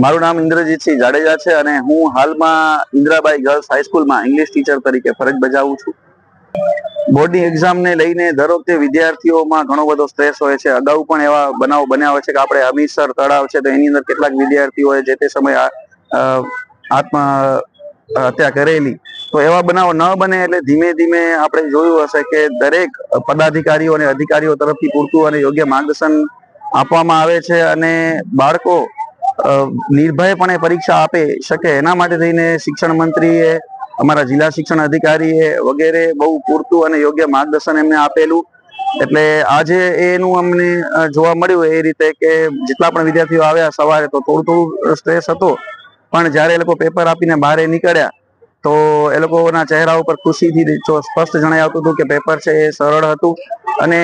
મારું નામ ઇન્દ્રજીતસિંહ જાડેજા છે અને હું હાલમાં ઇન્દ્રાબાઈ ગર્લ્સ હાઈસ્કૂલમાં ઇંગ્લિશ ટીચર તરીકે ફરજ બજાવું છું. બોર્ડની એક્ઝામને લઈને દર વખતે વિદ્યાર્થીઓમાં ઘણો બધો સ્ટ્રેસ હોય છે. અગાઉ પણ એવા બનાવો બન્યા હોય છે કે આપણે હમીરસર તળાવ છે તો એની અંદર કેટલાક વિદ્યાર્થીઓએ જે તે સમયે આત્મહત્યા કરેલી. તો એવા બનાવો ન બને એટલે ધીમે ધીમે આપણે જોયું હશે કે દરેક પદાધિકારીઓ અને અધિકારીઓ તરફથી પૂરતું અને યોગ્ય માર્ગદર્શન આપવામાં આવે છે અને બાળકો નિર્ભયપણે પરીક્ષા આપે શકે એના માટે થઈને શિક્ષણ મંત્રીએ, અમારા જિલ્લા શિક્ષણ અધિકારીએ વગેરે બહુ પૂરતું અને યોગ્ય માર્ગદર્શન એમને આપેલું. એટલે આજે એનું અમને જોવા મળ્યું એ રીતે કે જેટલા પણ વિદ્યાર્થીઓ આવ્યા સવારે તો થોડું સ્ટ્રેસ હતો, પણ જ્યારે એ લોકો પેપર આપીને બહાર નીકળ્યા તો એ લોકોના ચહેરા ઉપર ખુશીથી સ્પષ્ટ જણાઈ આવતું હતું કે પેપર છે એ સરળ હતું. અને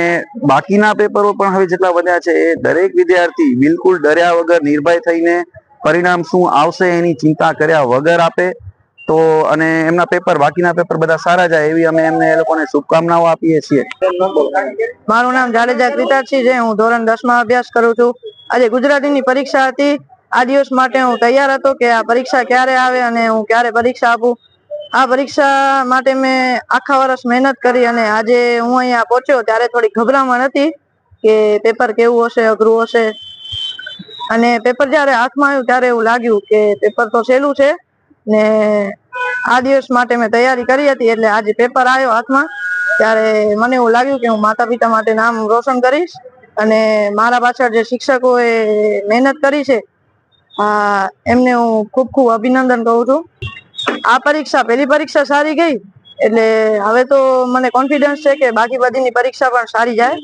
બાકીના પેપરો પણ હવે જેટલા વધ્યા છે એ દરેક વિદ્યાર્થી બિલકુલ ડર્યા વગર નિર્ભય થઈને પરિણામ શું આવશે એની ચિંતા કર્યા વગર આપે તો અને એમના બાકીના પેપર બધા સારા જાય એવી અમે એમને એ લોકોને શુભકામનાઓ આપીએ છીએ. મારું નામ જાડેજા ક્રિતાર્થસિંહ છે. હું ધોરણ 10 માં અભ્યાસ કરું છું. આજે ગુજરાતીની પરીક્ષા હતી. આ દિવસ માટે હું તૈયાર હતો કે આ પરીક્ષા ક્યારે આવે અને હું ક્યારે પરીક્ષા આપું. આ પરીક્ષા માટે મેં આખા વર્ષ મહેનત કરી અને આજે હું અહીંયા પહોંચ્યો ત્યારે થોડી ગભરામણ હતી કે પેપર કેવું હશે, અઘરું હશે. અને પેપર જયારે હાથમાં આવ્યું ત્યારે એવું લાગ્યું કે પેપર તો સહેલું છે ને આ દિવસ માટે મેં તૈયારી કરી હતી. એટલે આજે પેપર આવ્યો હાથમાં ત્યારે મને એવું લાગ્યું કે હું માતા પિતા માટે નામ રોશન કરીશ અને મારા પાછળ જે શિક્ષકો એ મહેનત કરી છે એમને હું ખૂબ ખૂબ અભિનંદન કહું છું. આ પહેલી પરીક્ષા સારી ગઈ એટલે હવે તો મને કોન્ફિડન્સ છે કે બાકી બધીની પરીક્ષા પણ સારી જાય.